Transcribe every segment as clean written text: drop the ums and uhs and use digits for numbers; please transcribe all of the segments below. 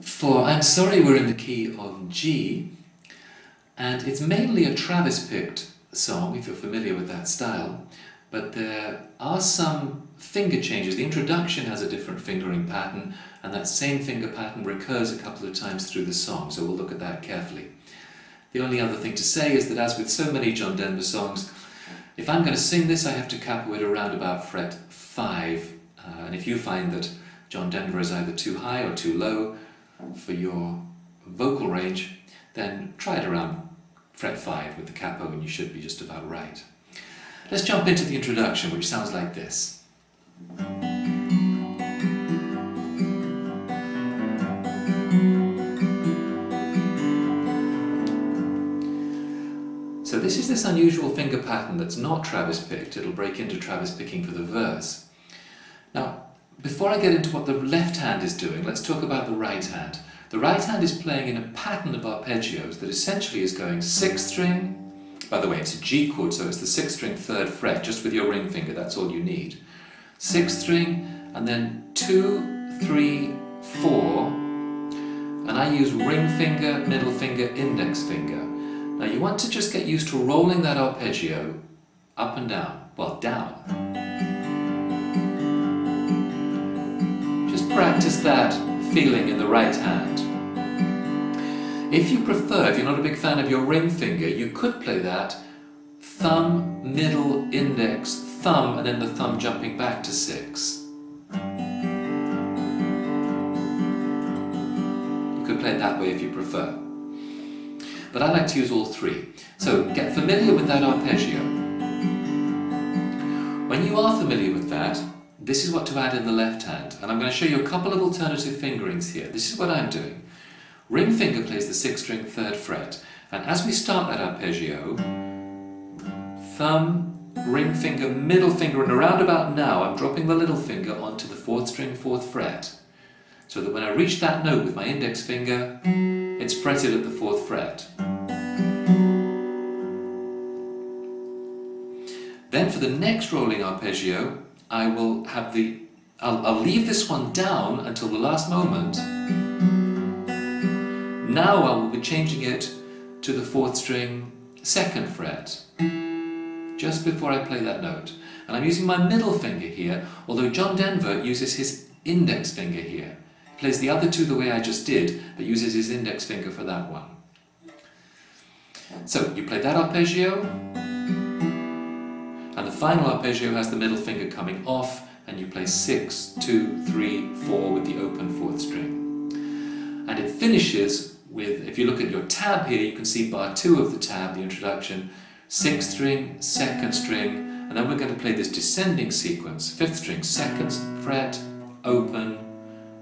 For I'm Sorry we're in the key of G, and it's mainly a Travis-picked song, if you're familiar with that style, but there are some finger changes. The introduction has a different fingering pattern, and that same finger pattern recurs a couple of times through the song, so we'll look at that carefully. The only other thing to say is that, as with so many John Denver songs, if I'm going to sing this, I have to capo it around about fret 5, and if you find that John Denver is either too high or too low for your vocal range, then try it around fret 5 with the capo and you should be just about right. Let's jump into the introduction, which sounds like this. So this is this unusual finger pattern that's not Travis picked. It'll break into Travis picking for the verse. Now, before I get into what the left hand is doing, let's talk about the right hand. The right hand is playing in a pattern of arpeggios that essentially is going 6th string, by the way it's a G chord, so it's the 6th string 3rd fret, just with your ring finger, that's all you need. 6th string, and then 2, 3, 4, and I use ring finger, middle finger, index finger. Now you want to just get used to rolling that arpeggio up and down, well down. Practice that feeling in the right hand. If you prefer, if you're not a big fan of your ring finger, you could play that thumb, middle, index, thumb, and then the thumb jumping back to 6. You could play it that way if you prefer. But I like to use all three. So get familiar with that arpeggio. When you are familiar with that, this is what to add in the left hand, and I'm going to show you a couple of alternative fingerings here. This is what I'm doing. Ring finger plays the 6th string 3rd fret, and as we start that arpeggio, thumb, ring finger, middle finger, and around about now I'm dropping the little finger onto the 4th string 4th fret, so that when I reach that note with my index finger, it's fretted at the 4th fret. Then for the next rolling arpeggio, I'll leave this one down until the last moment. Now I will be changing it to the 4th string 2nd fret, just before I play that note. And I'm using my middle finger here, although John Denver uses his index finger here. He plays the other two the way I just did, but uses his index finger for that one. So you play that arpeggio, and the final arpeggio has the middle finger coming off, and you play 6, 2, 3, 4 with the open 4th string. And it finishes with, if you look at your tab here, you can see bar 2 of the tab, the introduction, 6th string, 2nd string, and then we're going to play this descending sequence, 5th string, 2nd fret, open,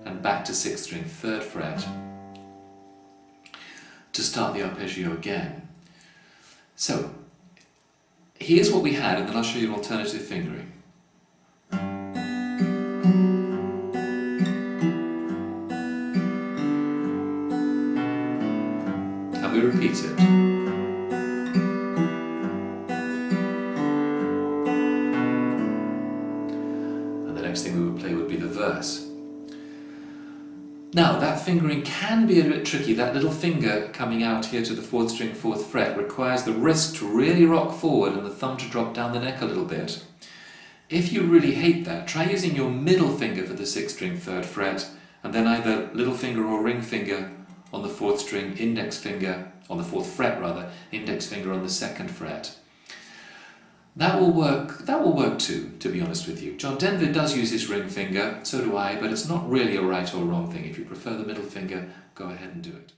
and back to 6th string, 3rd fret, to start the arpeggio again. So, here's what we had, and then I'll show you an alternative fingering. And we repeat it. And the next thing we would play would be the verse. Now, that fingering can be a bit tricky. That little finger coming out here to the 4th string 4th fret requires the wrist to really rock forward and the thumb to drop down the neck a little bit. If you really hate that, try using your middle finger for the 6th string 3rd fret, and then either little finger or ring finger on the 4th string, index finger, on the 4th fret rather, index finger on the 2nd fret. That will work too, to be honest with you. John Denver does use his ring finger, so do I, but it's not really a right or wrong thing. If you prefer the middle finger, go ahead and do it.